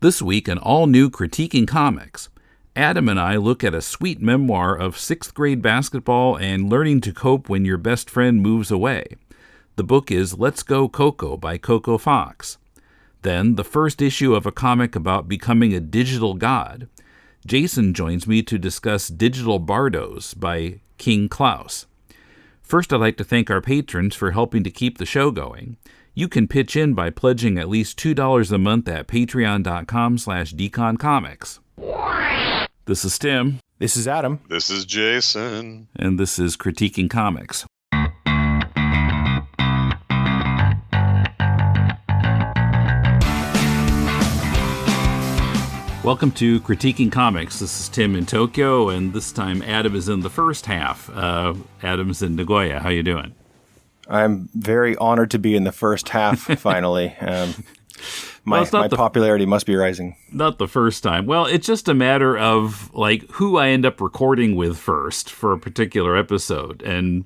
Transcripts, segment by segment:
This week, an all-new Critiquing Comics. Adam and I look at a sweet memoir of 6th grade basketball and learning to cope when your best friend moves away. The book is Let's Go Coco by Coco Fox. Then, the first issue of a comic about becoming a digital god. Jason joins me to discuss Digital Bardos by King Klaus. First, I'd like to thank our patrons for helping to keep the show going. You can pitch in by pledging at least $2 a month at patreon.com/deconcomics. This is Tim. This is Adam. This is Jason. And this is Critiquing Comics. Welcome to Critiquing Comics. This is Tim in Tokyo, and this time Adam is in the first half. Adam's in Nagoya. How you doing? I'm very honored to be in the first half, finally. My popularity must be rising. Not the first time. Well, it's just a matter of who I end up recording with first for a particular episode. And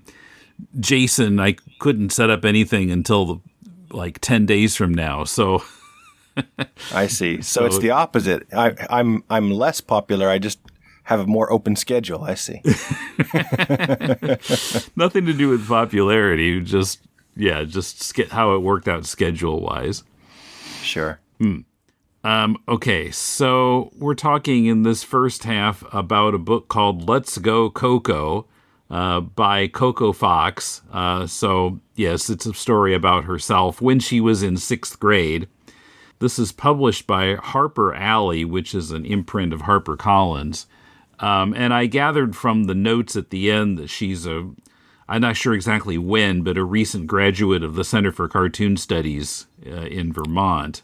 Jason, I couldn't set up anything until 10 days from now. So I see. So it's the opposite. I'm less popular. I just have a more open schedule. I see. Nothing to do with popularity. Just how it worked out schedule-wise. Sure. Okay, so we're talking in this first half about a book called Let's Go Coco by Coco Fox. So, yes, it's a story about herself when she was in 6th grade. This is published by Harper Alley, which is an imprint of HarperCollins. And I gathered from the notes at the end that she's I'm not sure exactly when, but a recent graduate of the Center for Cartoon Studies in Vermont.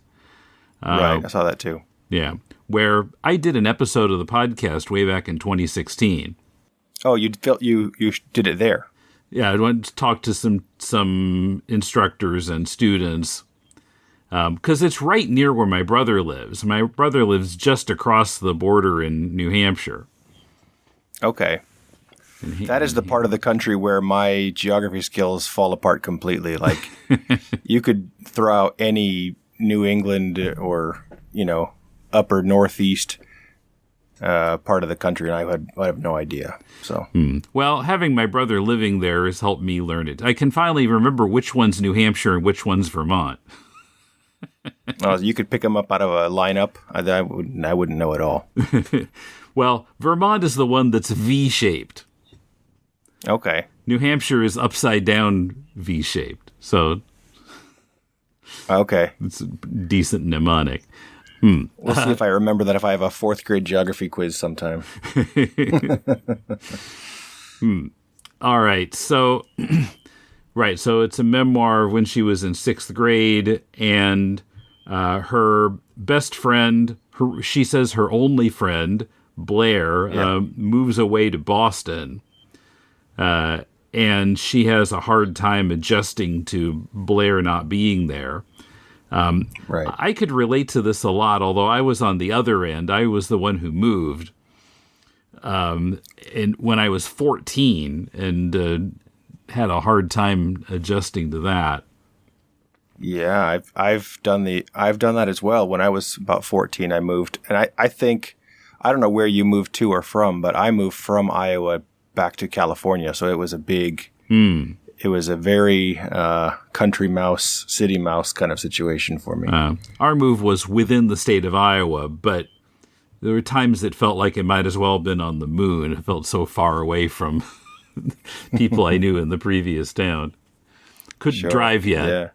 Right, I saw that too. Yeah, where I did an episode of the podcast way back in 2016. Oh, you did it there? Yeah, I went to talk to some instructors and students. Because it's right near where my brother lives. My brother lives just across the border in New Hampshire. Okay. That is the part of the country where my geography skills fall apart completely. You could throw out any New England or, upper northeast part of the country, and I have no idea. So, Well, having my brother living there has helped me learn it. I can finally remember which one's New Hampshire and which one's Vermont. You could pick them up out of a lineup. I wouldn't know at all. Well, Vermont is the one that's V-shaped. Okay. New Hampshire is upside down V-shaped. So, okay, it's a decent mnemonic. We'll see if I remember that if I have a 4th grade geography quiz sometime. All right. So, so it's a memoir of when she was in 6th grade, and her best friend, she says her only friend, Blair, moves away to Boston. And she has a hard time adjusting to Blair not being there. Right. I could relate to this a lot, although I was on the other end. I was the one who moved. And when I was 14 and had a hard time adjusting to that. Yeah, I've done that as well. When I was about 14, I moved, and I think, I don't know where you moved to or from, but I moved from Iowa back to California, so it was a big, it was a very country mouse, city mouse kind of situation for me. Our move was within the state of Iowa, but there were times it felt like it might as well have been on the moon. It felt so far away from people I knew in the previous town. Couldn't drive yet. Yeah.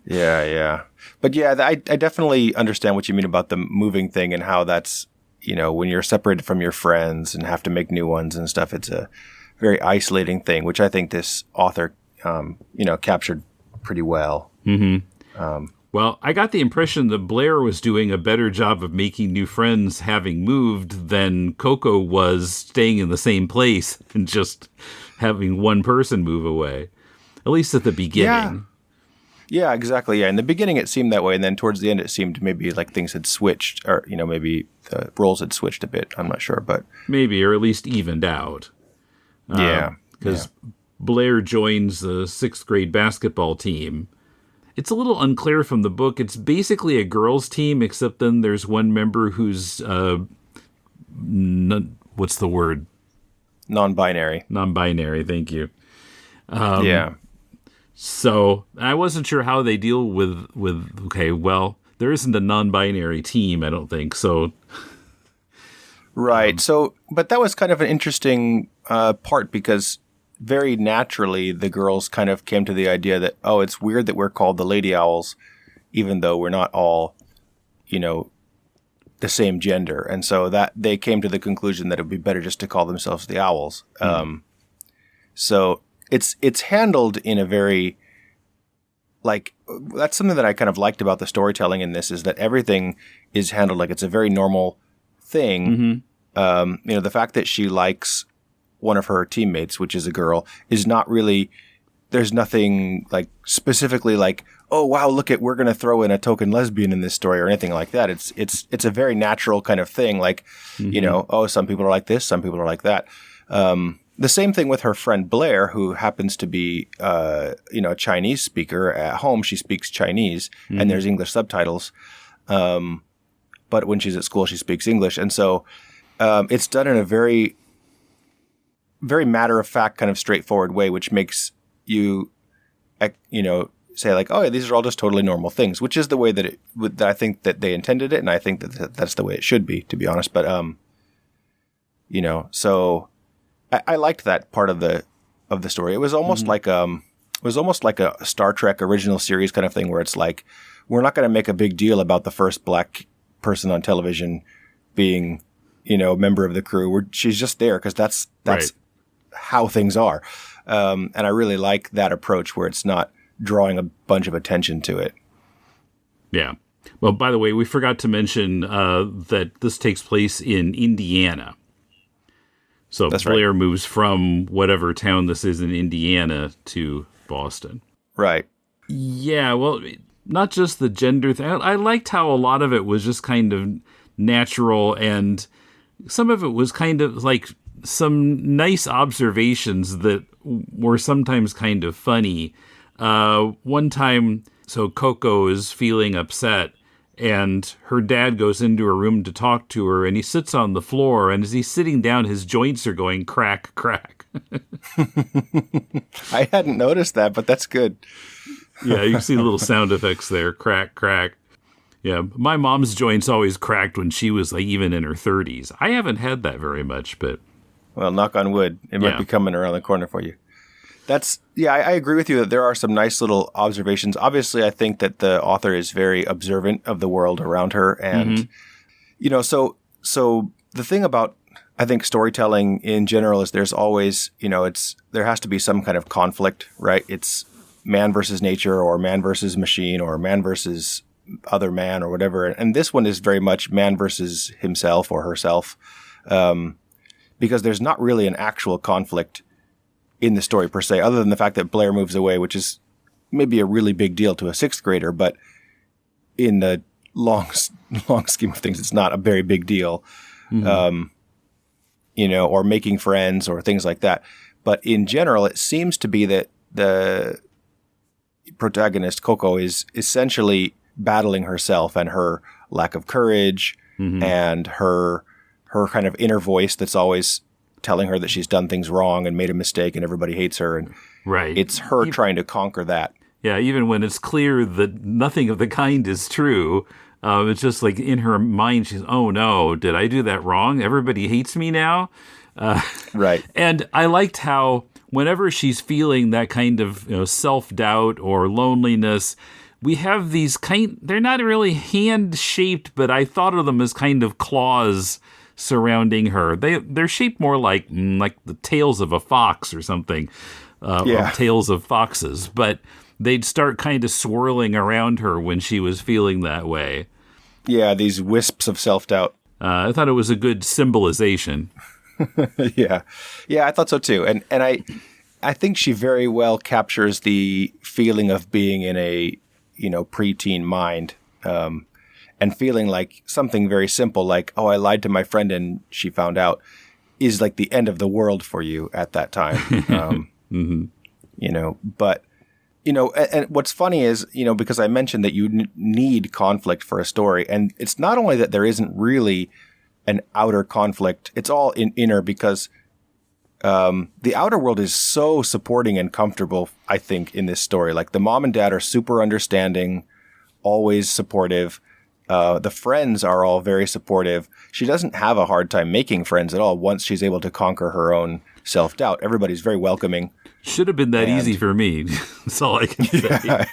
Yeah. But yeah, I definitely understand what you mean about the moving thing and how that's, when you're separated from your friends and have to make new ones and stuff, it's a very isolating thing, which I think this author, captured pretty well. Mm-hmm. Well, I got the impression that Blair was doing a better job of making new friends having moved than Coco was staying in the same place and just having one person move away, at least at the beginning. Yeah, exactly. Yeah, in the beginning it seemed that way, and then towards the end it seemed maybe like things had switched, or maybe the roles had switched a bit. I'm not sure, but maybe, or at least evened out. Because Blair joins the 6th grade basketball team, it's a little unclear from the book. It's basically a girls' team, except then there's one member who's what's the word? Non-binary. Non-binary. Thank you. Yeah. So I wasn't sure how they deal with. Okay, well, there isn't a non-binary team, I don't think. So. Right. But that was kind of an interesting part because very naturally the girls kind of came to the idea that, oh, it's weird that we're called the Lady Owls, even though we're not all, the same gender. And so that they came to the conclusion that it would be better just to call themselves the Owls. So it's handled in a very, that's something that I kind of liked about the storytelling in this is that everything is handled like it's a very normal thing. The fact that she likes one of her teammates, which is a girl, is not really, there's nothing specifically oh, wow, we're going to throw in a token lesbian in this story or anything like that. It's a very natural kind of thing. Oh, some people are like this, some people are like that. The same thing with her friend Blair, who happens to be, a Chinese speaker. At home, she speaks Chinese and there's English subtitles. But when she's at school, she speaks English. And so, it's done in a very, very matter-of-fact kind of straightforward way, which makes you, say oh, yeah, these are all just totally normal things, which is the way that I think that they intended it, and I think that that's the way it should be, to be honest. But, so I liked that part of the story. It was almost like a Star Trek original series kind of thing, where it's we're not going to make a big deal about the first black person on television being a member of the crew. She's just there because that's right. How things are. And I really like that approach where it's not drawing a bunch of attention to it. Yeah. Well, by the way, we forgot to mention that this takes place in Indiana. So that's Blair right. moves from whatever town this is in Indiana to Boston. Right. Yeah, well, not just the gender thing. I liked how a lot of it was just kind of natural, and some of it was kind of some nice observations that were sometimes kind of funny. One time, so Coco is feeling upset, and her dad goes into her room to talk to her, and he sits on the floor, and as he's sitting down, his joints are going crack, crack. I hadn't noticed that, but that's good. Yeah, you can see the little sound effects there, crack, crack. Yeah, my mom's joints always cracked when she was even in her 30s. I haven't had that very much, but... Well, knock on wood. It might be coming around the corner for you. I agree with you that there are some nice little observations. Obviously, I think that the author is very observant of the world around her. And, so the thing about, I think, storytelling in general is there's always, there has to be some kind of conflict, right? It's man versus nature, or man versus machine, or man versus other man, or whatever. And this one is very much man versus himself or herself. Because there's not really an actual conflict in the story per se, other than the fact that Blair moves away, which is maybe a really big deal to a sixth grader, but in the long scheme of things, it's not a very big deal, or making friends or things like that. But in general, it seems to be that the protagonist, Coco, is essentially battling herself and her lack of courage and her kind of inner voice that's always telling her that she's done things wrong and made a mistake and everybody hates her. And right. It's her trying to conquer that. Yeah, even when it's clear that nothing of the kind is true, it's just in her mind, she's, oh no, did I do that wrong? Everybody hates me now? Right. And I liked how whenever she's feeling that kind of self-doubt or loneliness, we have these they're not really hand-shaped, but I thought of them as kind of claws surrounding her. They're shaped more like the tails of a fox or something, or tails of foxes, but they'd start kind of swirling around her when she was feeling that way. Yeah, these wisps of self-doubt. I thought it was a good symbolization. Yeah, I thought so too. And I think she very well captures the feeling of being in a preteen mind. And feeling like something very simple, like, oh, I lied to my friend and she found out, is like the end of the world for you at that time. But and what's funny is, because I mentioned that you need conflict for a story, and it's not only that there isn't really an outer conflict, it's all inner, because the outer world is so supporting and comfortable, I think, in this story. Like, the mom and dad are super understanding, always supportive. The friends are all very supportive. She doesn't have a hard time making friends at all once she's able to conquer her own self-doubt. Everybody's very welcoming. Should have been that easy for me. That's all I can say. Yeah.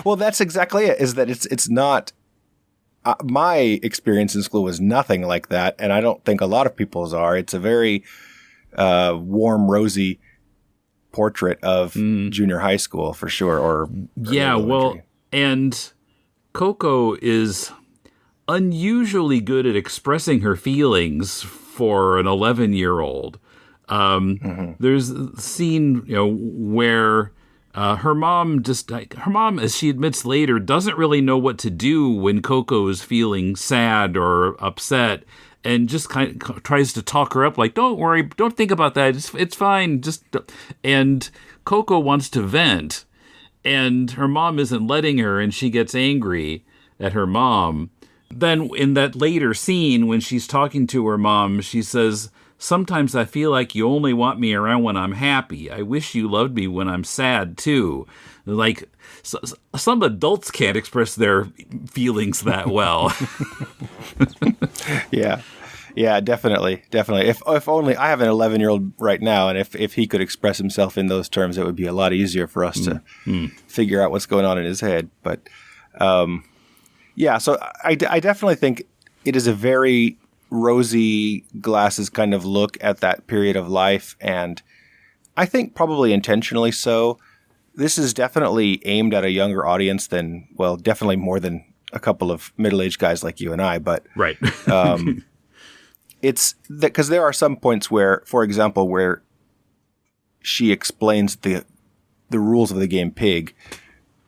Well, that's exactly it, is that it's not... my experience in school was nothing like that, and I don't think a lot of people's are. It's a very warm, rosy portrait of junior high school, for sure, or yeah, well, and Coco is unusually good at expressing her feelings for an 11-year-old. There's a scene, where her mom, as she admits later, doesn't really know what to do when Coco is feeling sad or upset, and just kind of tries to talk her up, like, don't worry, don't think about that, it's fine, and Coco wants to vent, and her mom isn't letting her, and she gets angry at her mom. Then in that later scene, when she's talking to her mom, she says, "Sometimes I feel like you only want me around when I'm happy. I wish you loved me when I'm sad, too." Like, some adults can't express their feelings that well. Yeah, definitely. If only I have an 11-year-old right now, and if he could express himself in those terms, it would be a lot easier for us to figure out what's going on in his head. But, so I definitely think it is a very rosy glasses kind of look at that period of life, and I think probably intentionally so. This is definitely aimed at a younger audience than, well, definitely more than a couple of middle-aged guys like you and I, but right. It's because there are some points where, for example, where she explains the rules of the game Pig,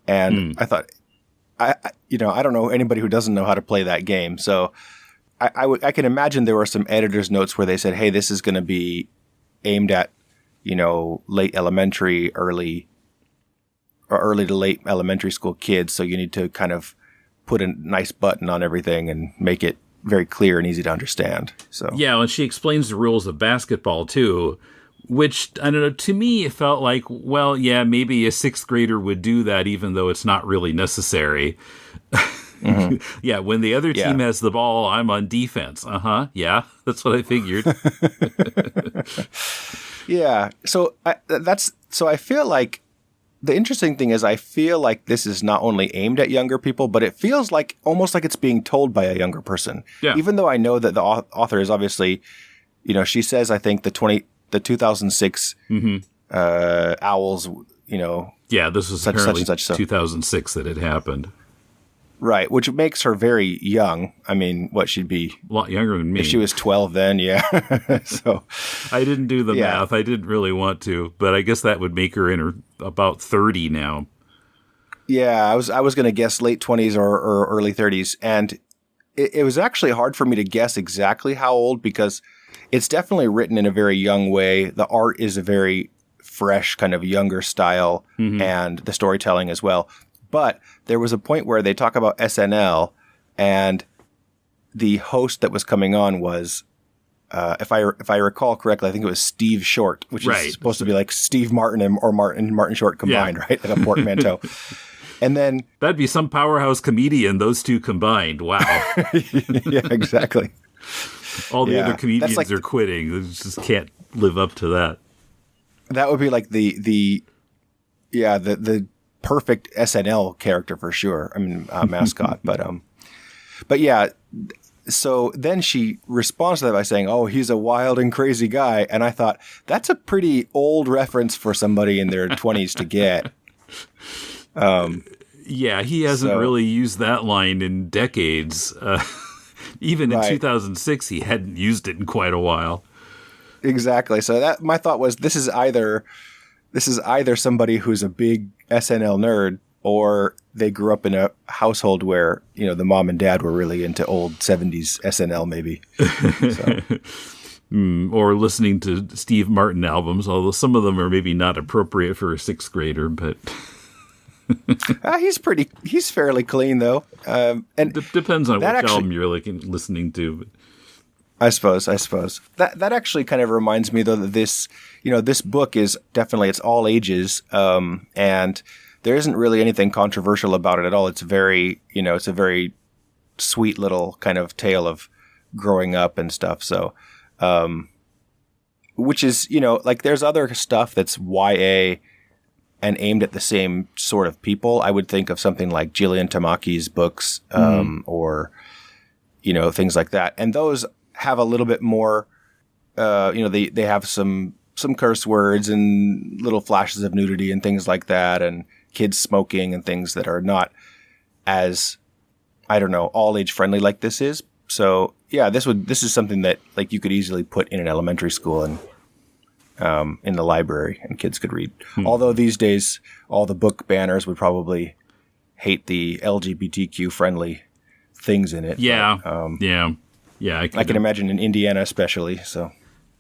and I thought, I don't know anybody who doesn't know how to play that game, so I can imagine there were some editor's notes where they said, hey, this is going to be aimed at, late elementary, early to late elementary school kids. So you need to kind of put a nice button on everything and make it very clear and easy to understand. So yeah, and she explains the rules of basketball too, which, I don't know, to me it felt like, well, yeah, maybe a sixth grader would do that, even though it's not really necessary. Mm-hmm. Yeah, when the other team has the ball, I'm on defense. Yeah, that's what I figured. Yeah, so I feel like the interesting thing is I feel like this is not only aimed at younger people, but it feels like almost like it's being told by a younger person. Yeah. Even though I know that the author is obviously, she says, I think the 2006 Owls, Yeah, this was apparently such 2006 that it happened. Right, which makes her very young. I mean, she'd be a lot younger than me. If she was 12 then, yeah. So I didn't do the math. I didn't really want to, but I guess that would make her in her about 30 now. Yeah, I was going to guess late 20s or early 30s, and it was actually hard for me to guess exactly how old, because it's definitely written in a very young way. The art is a very fresh, kind of younger style, and the storytelling as well. But there was a point where they talk about SNL, and the host that was coming on was, if I recall correctly, I think it was Steve Short, which is supposed to be like Steve Martin or Martin Short combined, right? Like a portmanteau. And then that'd be some powerhouse comedian, those two combined. Wow. Yeah, exactly. All the other comedians are quitting. They just can't live up to that. That would be like the perfect SNL character for sure. I mean, mascot, but yeah. So then she responds to that by saying, "Oh, he's a wild and crazy guy." And I thought, that's a pretty old reference for somebody in their 20s to get. Yeah, he hasn't really used that line in decades. Even in 2006, he hadn't used it in quite a while. Exactly. So my thought was, this is either somebody who's a big SNL nerd, or they grew up in a household where, the mom and dad were really into old 70s SNL maybe. So. Or listening to Steve Martin albums, although some of them are maybe not appropriate for a sixth grader, but... He's fairly clean though. And Depends on that which actually- album you're listening to. I suppose that actually kind of reminds me though that this book is definitely, it's all ages, and there isn't really anything controversial about it at all. It's it's a very sweet little kind of tale of growing up and stuff. So, which is, like there's other stuff that's YA and aimed at the same sort of people. I would think of something like Gillian Tamaki's books, or, things like that. And those have a little bit more, they have some curse words and little flashes of nudity and things like that, and kids smoking and things that are not as, I don't know, all age friendly like this is. So yeah, this is something that like you could easily put in an elementary school and in the library, and kids could read. Although these days, all the book banners would probably hate the LGBTQ friendly things in it. Yeah, But, yeah. I can imagine in Indiana especially. So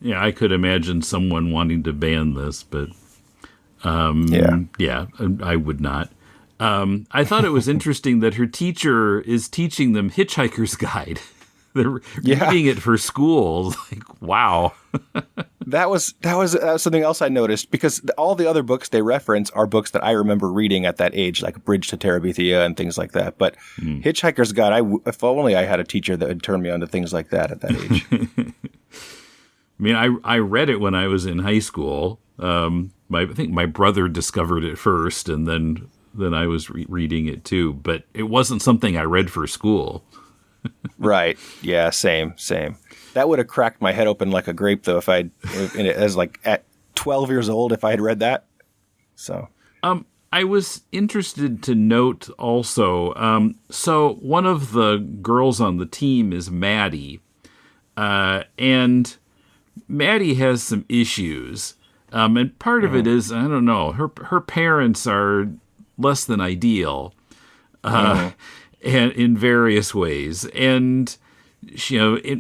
Yeah, I could imagine someone wanting to ban this, but yeah, I would not. I thought it was interesting that her teacher is teaching them Hitchhiker's Guide. They're reading it for school. Like, wow. that was something else I noticed, because all the other books they reference are books that I remember reading at that age, like Bridge to Terabithia and things like that. But Hitchhiker's Guide, if only I had a teacher that would turn me on to things like that at that age. I mean, I read it when I was in high school. I think my brother discovered it first, and then I was reading it too. But it wasn't something I read for school. Right. Yeah. Same. That would have cracked my head open like a grape, though, as like at 12 years old, if I had read that. So. I was interested to note also. So one of the girls on the team is Maddie, and Maddie has some issues. And part of it is, I don't know, her parents are less than ideal. And in various ways. And,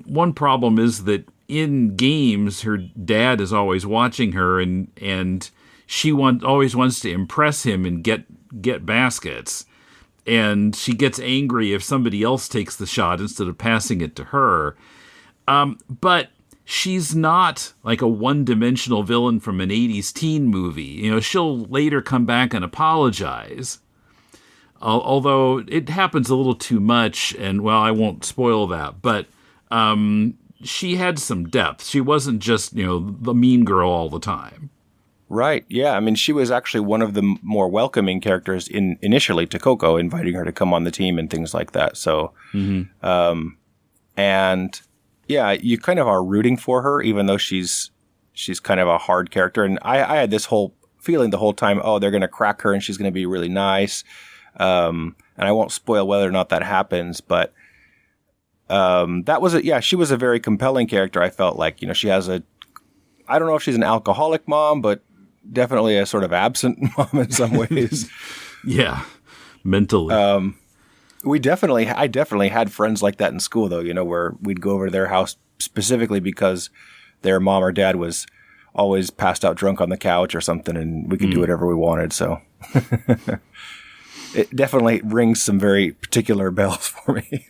one problem is that in games, her dad is always watching her, and she always wants to impress him and get baskets. And she gets angry if somebody else takes the shot instead of passing it to her. But she's not like a one-dimensional villain from an 80s teen movie. She'll later come back and apologize. Although it happens a little too much, and, well, I won't spoil that, but she had some depth. She wasn't just, the mean girl all the time. Right. Yeah. I mean, she was actually one of the more welcoming characters initially to Coco, inviting her to come on the team and things like that. So, and yeah, you kind of are rooting for her, even though she's kind of a hard character. And I had this whole feeling the whole time, oh, they're going to crack her and she's going to be really nice. And I won't spoil whether or not that happens, but she was a very compelling character. I felt like, she has I don't know if she's an alcoholic mom, but definitely a sort of absent mom in some ways. Yeah, mentally. I definitely had friends like that in school, though, where we'd go over to their house specifically because their mom or dad was always passed out drunk on the couch or something, and we could do whatever we wanted. So it definitely rings some very particular bells for me.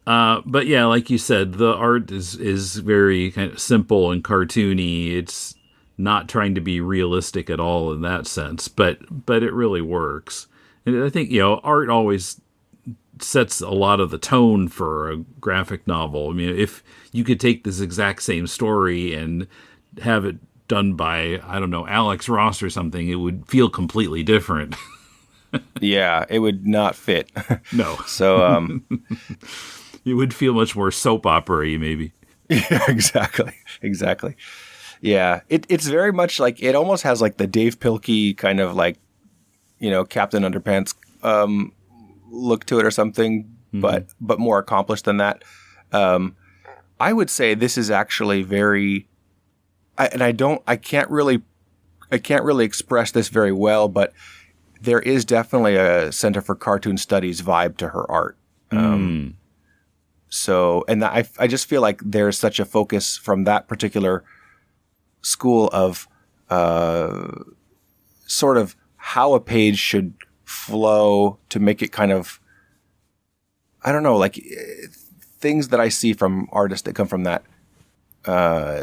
But yeah, like you said, the art is very kind of simple and cartoony. It's not trying to be realistic at all in that sense, but it really works. And I think, art always sets a lot of the tone for a graphic novel. I mean, if you could take this exact same story and have it done by, I don't know, Alex Ross or something, it would feel completely different. Yeah, it would not fit. No. So, it would feel much more soap opera-y, maybe. Yeah, exactly. Yeah, it's very much like, it almost has like the Dave Pilkey kind of like, Captain Underpants look to it or something, but more accomplished than that. I would say this is actually very, I can't really express this very well, but there is definitely a Center for Cartoon Studies vibe to her art. So, and I just feel like there's such a focus from that particular school of sort of how a page should flow to make it kind of, I don't know, like things that I see from artists that come from that.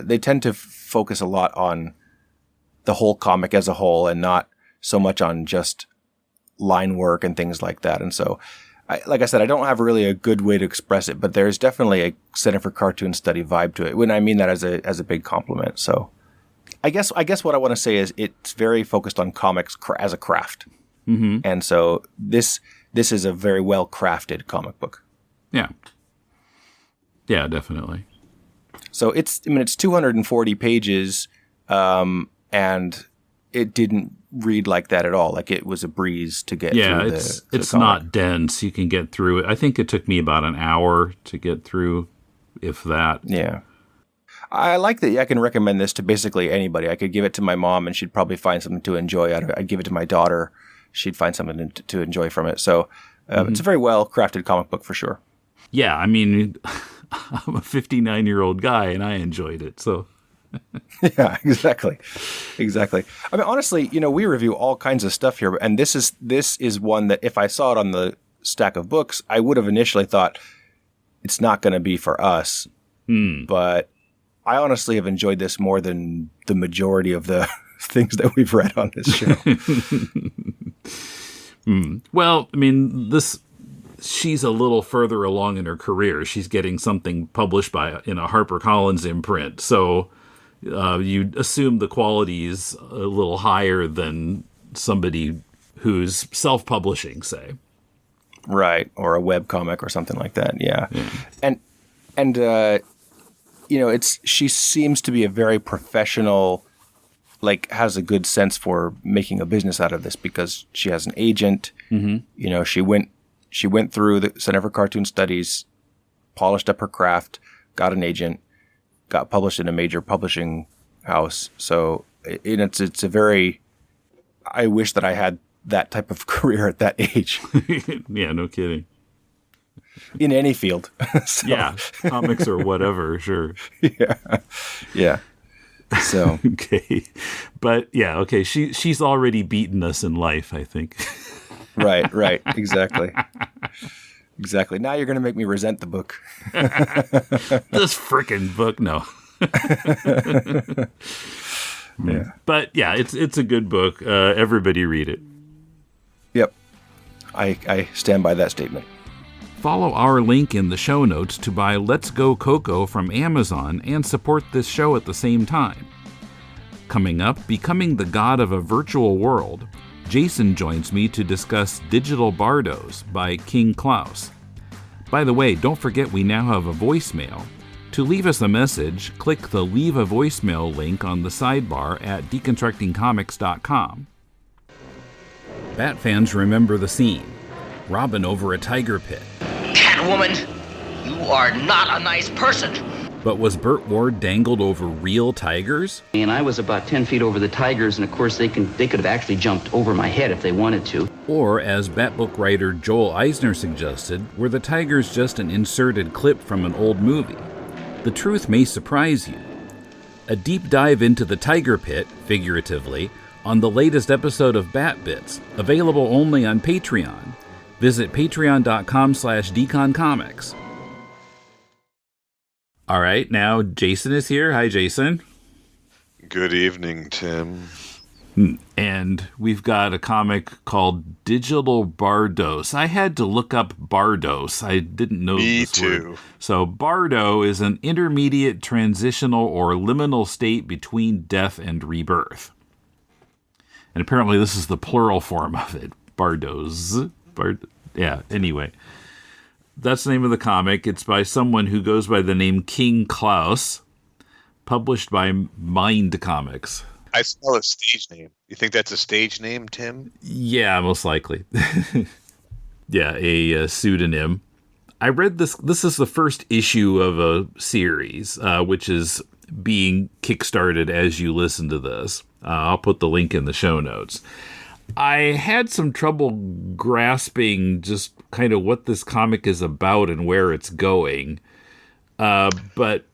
They tend to focus a lot on the whole comic as a whole and not so much on just line work and things like that. And so, like I said, I don't have really a good way to express it, but there's definitely a Center for Cartoon Study vibe to it. When I mean that as a big compliment. So I guess what I want to say is it's very focused on comics as a craft. Mm-hmm. And so this is a very well crafted comic book. Yeah. Yeah, definitely. So it's 240 pages, and it didn't read like that at all. Like it was a breeze to get through it's not dense. You can get through it. I think it took me about an hour to get through, if that. Yeah. I like that I can recommend this to basically anybody. I could give it to my mom and she'd probably find something to enjoy out of it. I'd give it to my daughter. She'd find something to enjoy from it. So it's a very well crafted comic book for sure. Yeah. I mean, I'm a 59-year-old guy and I enjoyed it. So. Yeah, exactly. I mean, honestly, we review all kinds of stuff here, and this is one that if I saw it on the stack of books, I would have initially thought it's not going to be for us. But I honestly have enjoyed this more than the majority of the things that we've read on this show. Well, I mean, she's a little further along in her career. She's getting something published in a HarperCollins imprint, so. You'd assume the quality is a little higher than somebody who's self-publishing, say. Right, or a web comic or something like that, yeah. And she seems to be a very professional, like has a good sense for making a business out of this because she has an agent. Mm-hmm. She went through the Center for Cartoon Studies, polished up her craft, got an agent, got published in a major publishing house. So it's a very, I wish that I had that type of career at that age. Yeah, no kidding. In any field. So. Yeah, comics or whatever, sure. Yeah. So. Okay. But yeah, okay, she's already beaten us in life, I think. Right, exactly. Exactly. Now you're going to make me resent the book. This frickin' book, no. Yeah. But yeah, it's a good book. Everybody read it. Yep. I stand by that statement. Follow our link in the show notes to buy Let's Go Coco from Amazon and support this show at the same time. Coming up, Becoming the God of a Virtual World, Jason joins me to discuss Digital Bardos by King Klaus. By the way, don't forget we now have a voicemail. To leave us a message, click the Leave a Voicemail link on the sidebar at deconstructingcomics.com. Bat fans remember the scene. Robin over a tiger pit. Catwoman, you are not a nice person. But was Burt Ward dangled over real tigers? And I was about 10 feet over the tigers, and of course they could have actually jumped over my head if they wanted to. Or, as Batbook writer Joel Eisner suggested, were the tigers just an inserted clip from an old movie? The truth may surprise you. A deep dive into the tiger pit, figuratively, on the latest episode of Bat Bits, available only on Patreon. Visit patreon.com/deconcomics. All right, now Jason is here. Hi, Jason. Good evening, Tim. And we've got a comic called Digital Bardos. I had to look up Bardos. I didn't know Me this too. word. So Bardo is an intermediate transitional or liminal state between death and rebirth. And apparently this is the plural form of it. Bardos. Yeah, anyway. That's the name of the comic. It's by someone who goes by the name King Klaus, published by Mind Comics. I spell a stage name. You think that's a stage name, Tim? Yeah, most likely. Yeah, a pseudonym. I read this. This is the first issue of a series, which is being kickstarted as you listen to this. I'll put the link in the show notes. I had some trouble grasping just kind of what this comic is about and where it's going. But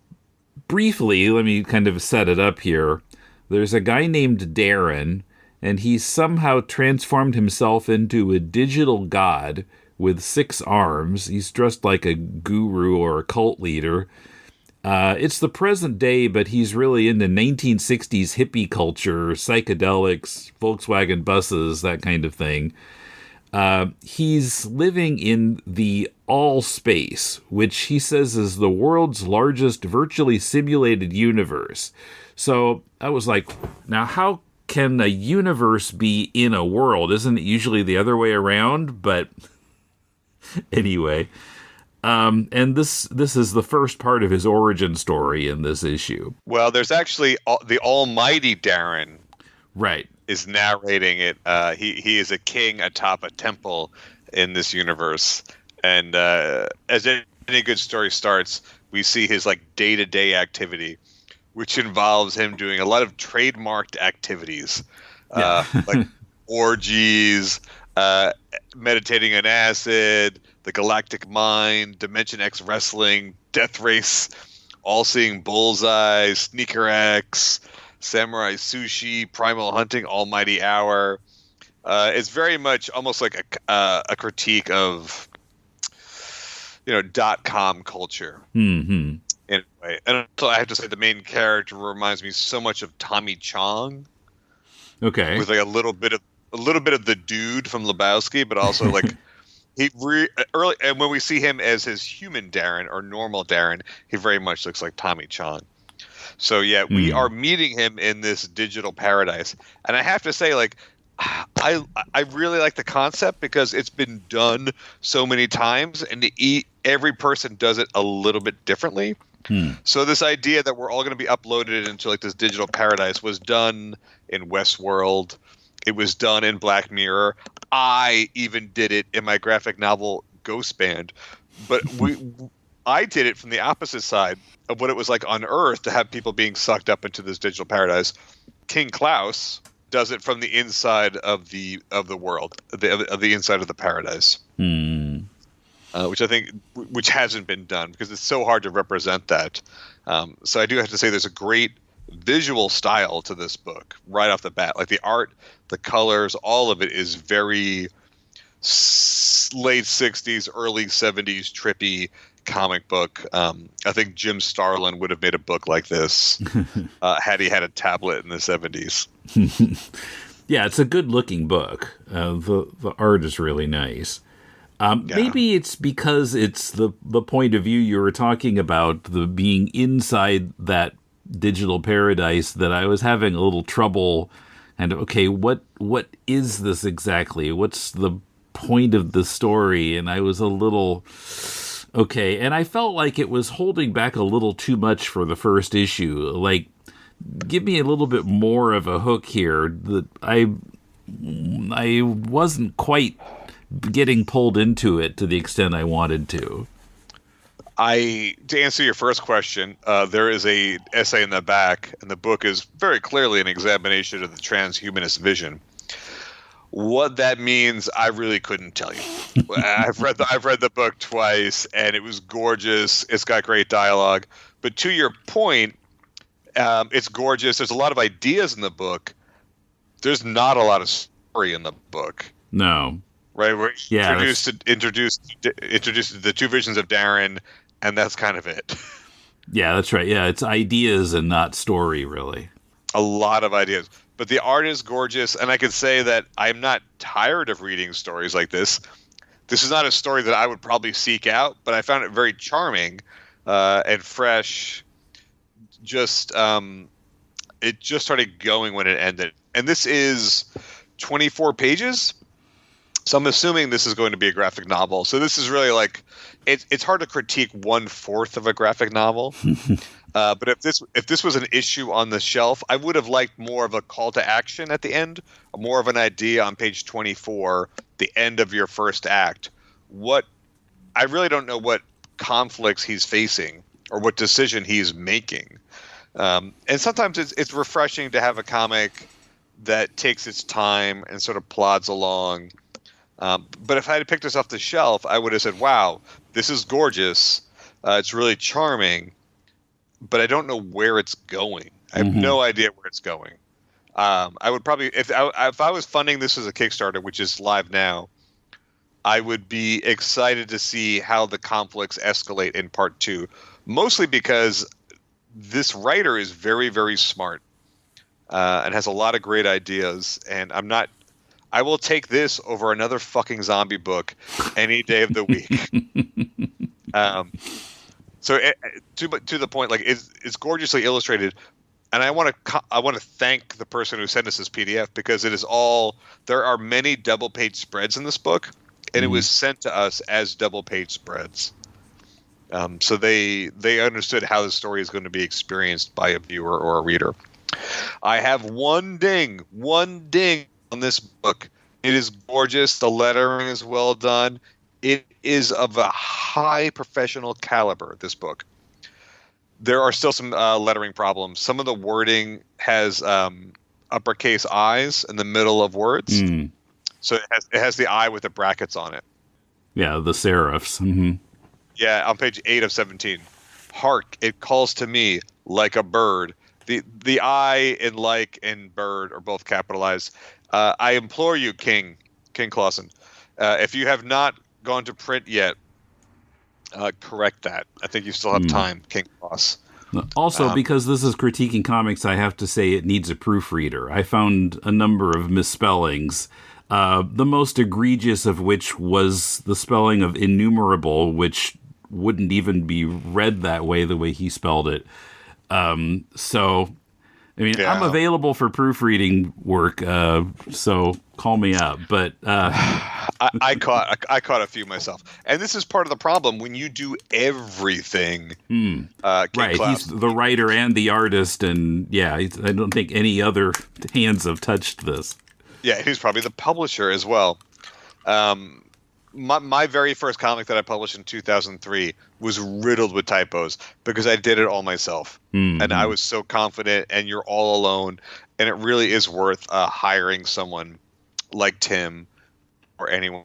briefly, let me kind of set it up here. There's a guy named Darren, and he's somehow transformed himself into a digital god with 6 arms. He's dressed like a guru or a cult leader. It's the present day, but he's really into 1960s hippie culture, psychedelics, Volkswagen buses, that kind of thing. He's living in the all space, which he says is the world's largest virtually simulated universe. So I was like, now how can a universe be in a world? Isn't it usually the other way around? But anyway, and this is the first part of his origin story in this issue. Well, there's actually the almighty Darren. Right. Is narrating it. He is a king atop a temple in this universe, and as any good story starts, we see his like day-to-day activity, which involves him doing a lot of trademarked activities, like orgies, meditating on acid, the Galactic Mind, Dimension X Wrestling, Death Race, All-Seeing Bullseye, Sneaker X, Samurai Sushi, Primal Hunting, Almighty Hour. It's very much almost like a critique of, .com culture. Mm-hmm. In a way. And also, I have to say, the main character reminds me so much of Tommy Chong. Okay. With like a little bit of the dude from Lebowski, but also like early. And when we see him as his human Darren or normal Darren, he very much looks like Tommy Chong. So yeah, we are meeting him in this digital paradise, and I have to say, like, I really like the concept because it's been done so many times, and every person does it a little bit differently. So this idea that we're all going to be uploaded into like this digital paradise was done in Westworld. It was done in Black Mirror. I even did it in my graphic novel Ghostband, but I did it from the opposite side of what it was like on Earth to have people being sucked up into this digital paradise. King Klaus does it from the inside of the world, of the inside of the paradise, which I think hasn't been done because it's so hard to represent that. So I do have to say there's a great visual style to this book right off the bat. Like the art, the colors, all of it is very late 60s, early 70s trippy comic book. I think Jim Starlin would have made a book like this had he had a tablet in the 70s. Yeah, it's a good looking book. The art is really nice. Maybe it's because it's the point of view you were talking about, the being inside that digital paradise, that I was having a little trouble. And okay, what is this exactly? What's the point of the story? And I was a little okay, and I felt like it was holding back a little too much for the first issue. Like, give me a little bit more of a hook here. That I wasn't quite getting pulled into it to the extent I wanted to. To answer your first question, there is a essay in the back, and the book is very clearly an examination of the transhumanist vision. What that means, I really couldn't tell you. I've read the book twice, and it was gorgeous. It's got great dialogue. But to your point, it's gorgeous. There's a lot of ideas in the book. There's not a lot of story in the book. No. Right? We're introduced the two visions of Darren, and that's kind of it. Yeah, that's right. Yeah, it's ideas and not story, really. A lot of ideas. But the art is gorgeous, and I can say that I'm not tired of reading stories like this. This is not a story that I would probably seek out, but I found it very charming and fresh. It just started going when it ended. And this is 24 pages, so I'm assuming this is going to be a graphic novel. So this is really like, it's hard to critique 1/4 of a graphic novel. But if this was an issue on the shelf, I would have liked more of a call to action at the end, more of an idea on page 24, the end of your first act. I really don't know what conflicts he's facing or what decision he's making. And sometimes it's refreshing to have a comic that takes its time and sort of plods along. But if I had picked this off the shelf, I would have said, wow, this is gorgeous. It's really charming. But I don't know where it's going. I have no idea where it's going. I would probably, if I was funding this as a Kickstarter, which is live now, I would be excited to see how the conflicts escalate in part 2, mostly because this writer is very, very smart and has a lot of great ideas. And I will take this over another fucking zombie book any day of the week. So to the point, like it's gorgeously illustrated. And I want to thank the person who sent us this PDF because there are many double page spreads in this book, and it was sent to us as double page spreads. So they understood how the story is going to be experienced by a viewer or a reader. I have one ding on this book. It is gorgeous. The lettering is well done. It is of a high professional caliber, this book. There are still some lettering problems. Some of the wording has uppercase I's in the middle of words. So it has the I with the brackets on it. Yeah, the serifs. Mm-hmm. Yeah, on page 8 of 17. Hark, it calls to me like a bird. The I in like and bird are both capitalized. I implore you, King Klaus, if you have not gone to print yet, correct that. I think you still have time, King Klaus. Also, because this is critiquing comics, I have to say it needs a proofreader. I found a number of misspellings, the most egregious of which was the spelling of innumerable, which wouldn't even be read that way, the way he spelled it. So, I mean, I'm available for proofreading work, so call me up. But I caught a few myself, and this is part of the problem when you do everything. King right, Klaus. he's the writer and the artist, and I don't think any other hands have touched this. Yeah, he's probably the publisher as well. My very first comic that I published in 2003 was riddled with typos because I did it all myself. And I was so confident, and you're all alone. And it really is worth hiring someone like Tim or anyone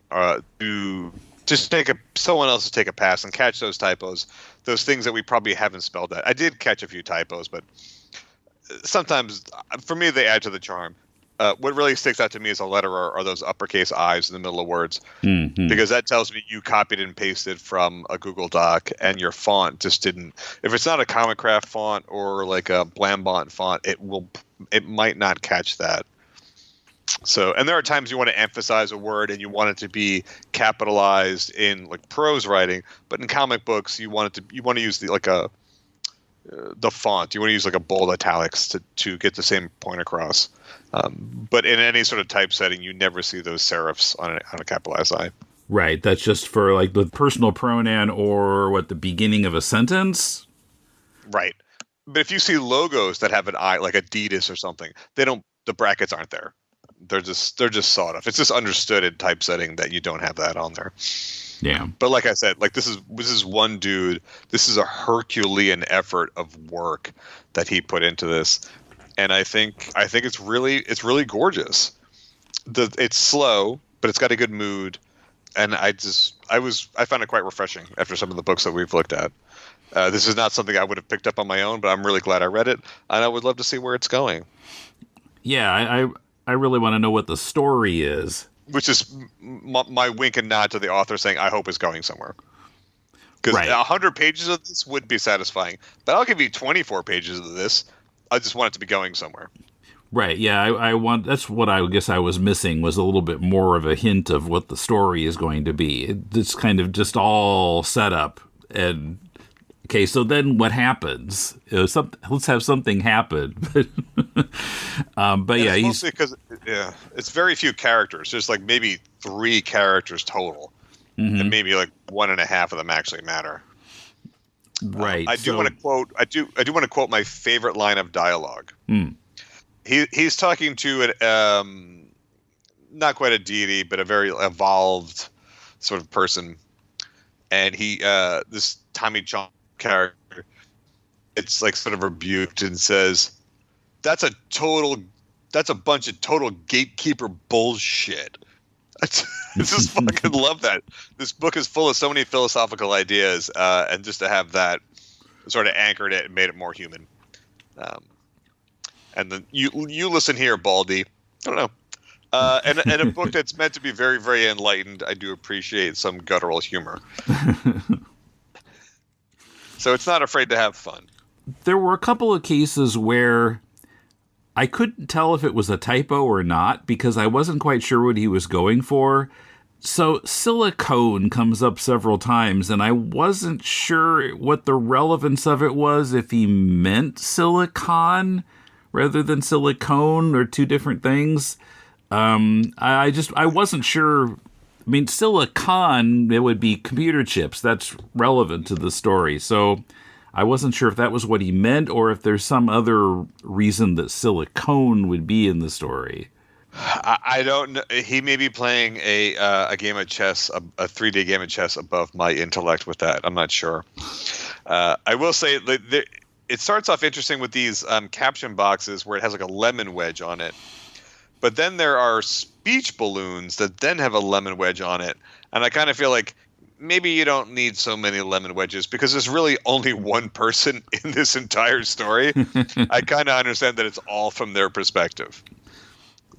to just someone else to take a pass and catch those typos, those things that we probably haven't spelled out. I did catch a few typos, but sometimes for me, they add to the charm. What really sticks out to me as a letterer are those uppercase I's in the middle of words, because that tells me you copied and pasted from a Google Doc and your font just didn't. If it's not a Comic Craft font or like a Blambont font, it might not catch that. So, and there are times you want to emphasize a word and you want it to be capitalized in like prose writing, but in comic books you want to use the font. You want to use like a bold italics to get the same point across. But in any sort of typesetting, you never see those serifs on a capitalized I. Right. That's just for like the personal pronoun or the beginning of a sentence. Right. But if you see logos that have an I, like Adidas or something, the brackets aren't there. They're just sawed off. It's just understood in typesetting that you don't have that on there. Yeah. But like I said, like this is one dude. This is a Herculean effort of work that he put into this. And I think it's really gorgeous. It's slow, but it's got a good mood, and I found it quite refreshing after some of the books that we've looked at. This is not something I would have picked up on my own, but I'm really glad I read it, and I would love to see where it's going. Yeah, I really want to know what the story is. Which is my wink and nod to the author saying, I hope it's going somewhere. Because 100 pages of this would be satisfying, but I'll give you 24 pages of this. I just want it to be going somewhere. Right, yeah, I want. That's what I guess I was missing, was a little bit more of a hint of what the story is going to be. It's kind of just all set up. And okay, so then what happens? Let's have something happen. But yeah, it's mostly because it's very few characters. There's like maybe 3 characters total, and maybe like 1.5 of them actually matter. Right. I do want to quote my favorite line of dialogue. He's talking to not quite a deity, but a very evolved sort of person, and this Tommy John character, it's like sort of rebuked and says, "That's a bunch of total gatekeeper bullshit." I just fucking love that. This book is full of so many philosophical ideas, and just to have that sort of anchored it and made it more human. And then you listen here, Baldy. I don't know. And a book that's meant to be very, very enlightened. I do appreciate some guttural humor. So it's not afraid to have fun. There were a couple of cases where I couldn't tell if it was a typo or not because I wasn't quite sure what he was going for. So silicone comes up several times, and I wasn't sure what the relevance of it was, if he meant silicon rather than silicone or two different things. I wasn't sure. I mean, silicon, it would be computer chips. That's relevant to the story. So I wasn't sure if that was what he meant or if there's some other reason that silicone would be in the story. I don't know. He may be playing a game of chess, a 3D game of chess above my intellect with that. I'm not sure. I will say it starts off interesting with these caption boxes where it has like a lemon wedge on it. But then there are speech balloons that then have a lemon wedge on it. And I kind of feel like maybe you don't need so many lemon wedges because there's really only one person in this entire story. I kind of understand that it's all from their perspective.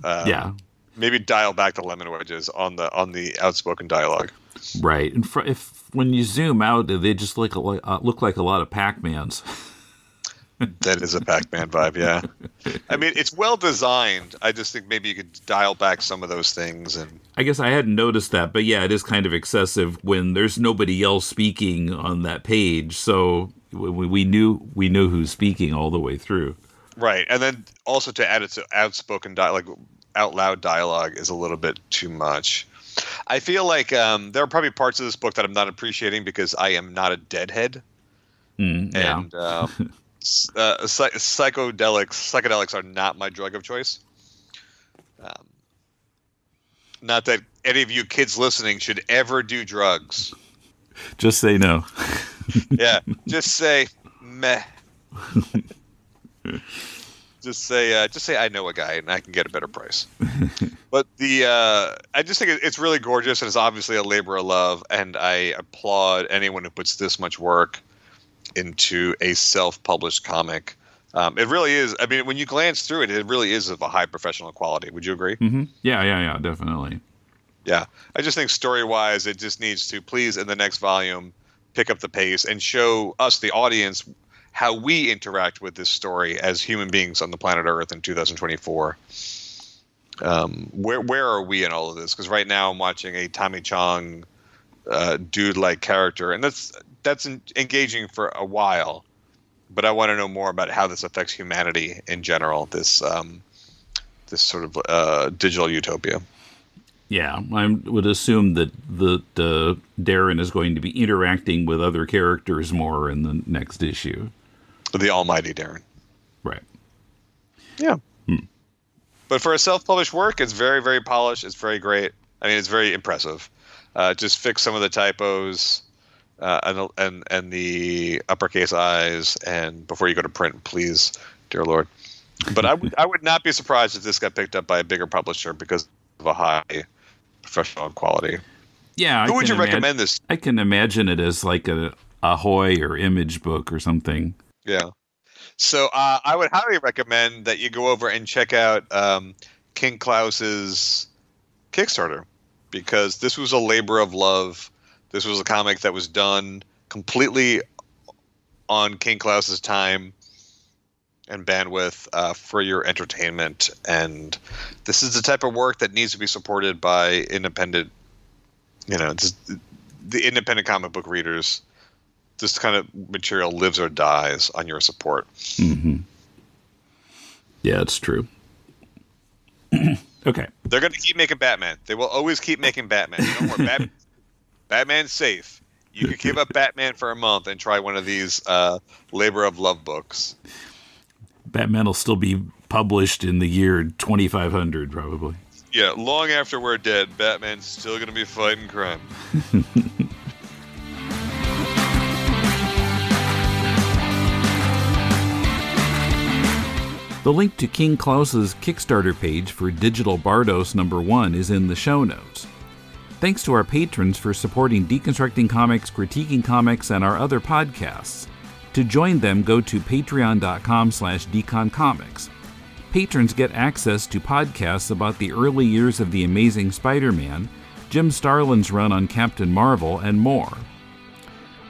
Yeah. Maybe dial back the lemon wedges on the outspoken dialogue. Right. And when you zoom out, they just look like a lot of Pac-Mans. That is a Pac-Man vibe, yeah. I mean, it's well designed. I just think maybe you could dial back some of those things. And I guess I hadn't noticed that, but yeah, it is kind of excessive when there's nobody else speaking on that page. So we knew who's speaking all the way through. Right, and then also to add it to outspoken dialogue, out loud dialogue is a little bit too much. I feel like there are probably parts of this book that I'm not appreciating because I am not a deadhead. Yeah. And psychedelics are not my drug of choice. Not that any of you kids listening should ever do drugs. Just say no. Yeah, just say meh. Just say I know a guy and I can get a better price. But I just think it's really gorgeous and it's obviously a labor of love, and I applaud anyone who puts this much work into a self-published comic. It really is. I mean, when you glance through it, it really is of a high professional quality. Would you agree? Mm-hmm. Yeah, definitely. Yeah. I just think story-wise, it just needs to, please, in the next volume, pick up the pace and show us, the audience, how we interact with this story as human beings on the planet Earth in 2024. Where are we in all of this? Because right now I'm watching a Tommy Chong dude-like character, and that's engaging for a while, but I want to know more about how this affects humanity in general, this sort of digital utopia. Yeah, I would assume that Darren is going to be interacting with other characters more in the next issue. The almighty Darren. Right. Yeah. But for a self-published work, it's very, very polished. It's very great. I mean, it's very impressive. Just fix some of the typos and the uppercase I's, and before you go to print, please, dear Lord. But I would not be surprised if this got picked up by a bigger publisher because of a high professional quality. Yeah. Who would you recommend this? I can imagine it as like a Ahoy or Image book or something. Yeah. So I would highly recommend that you go over and check out King Klaus's Kickstarter, because this was a labor of love. This was a comic that was done completely on King Klaus's time and bandwidth for your entertainment. And this is the type of work that needs to be supported by independent, the independent comic book readers. This kind of material lives or dies on your support. Mm-hmm. Yeah, it's true. Okay. They're going to keep making Batman. They will always keep making Batman. Don't worry, Batman's safe. You can give up Batman for a month and try one of these labor of love books. Batman will still be published in the year 2500, probably. Yeah, long after we're dead, Batman's still going to be fighting crime. The link to King Klaus's Kickstarter page for Digital Bardos #1 is in the show notes. Thanks to our patrons for supporting Deconstructing Comics, Critiquing Comics, and our other podcasts. To join them, go to patreon.com/deconcomics. Patrons get access to podcasts about the early years of The Amazing Spider-Man, Jim Starlin's run on Captain Marvel, and more.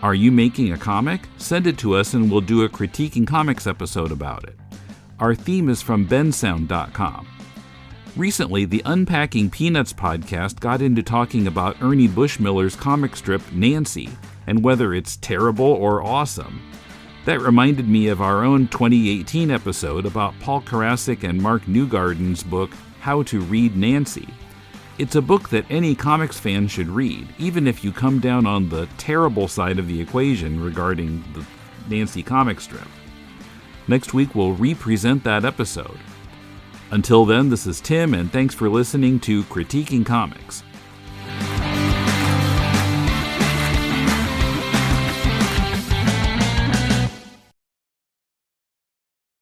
Are you making a comic? Send it to us and we'll do a Critiquing Comics episode about it. Our theme is from bensound.com. Recently, the Unpacking Peanuts podcast got into talking about Ernie Bushmiller's comic strip Nancy and whether it's terrible or awesome. That reminded me of our own 2018 episode about Paul Karasik and Mark Newgarden's book How to Read Nancy. It's a book that any comics fan should read, even if you come down on the terrible side of the equation regarding the Nancy comic strip. Next week we'll re-present that episode. Until then, this is Tim, and thanks for listening to Critiquing Comics.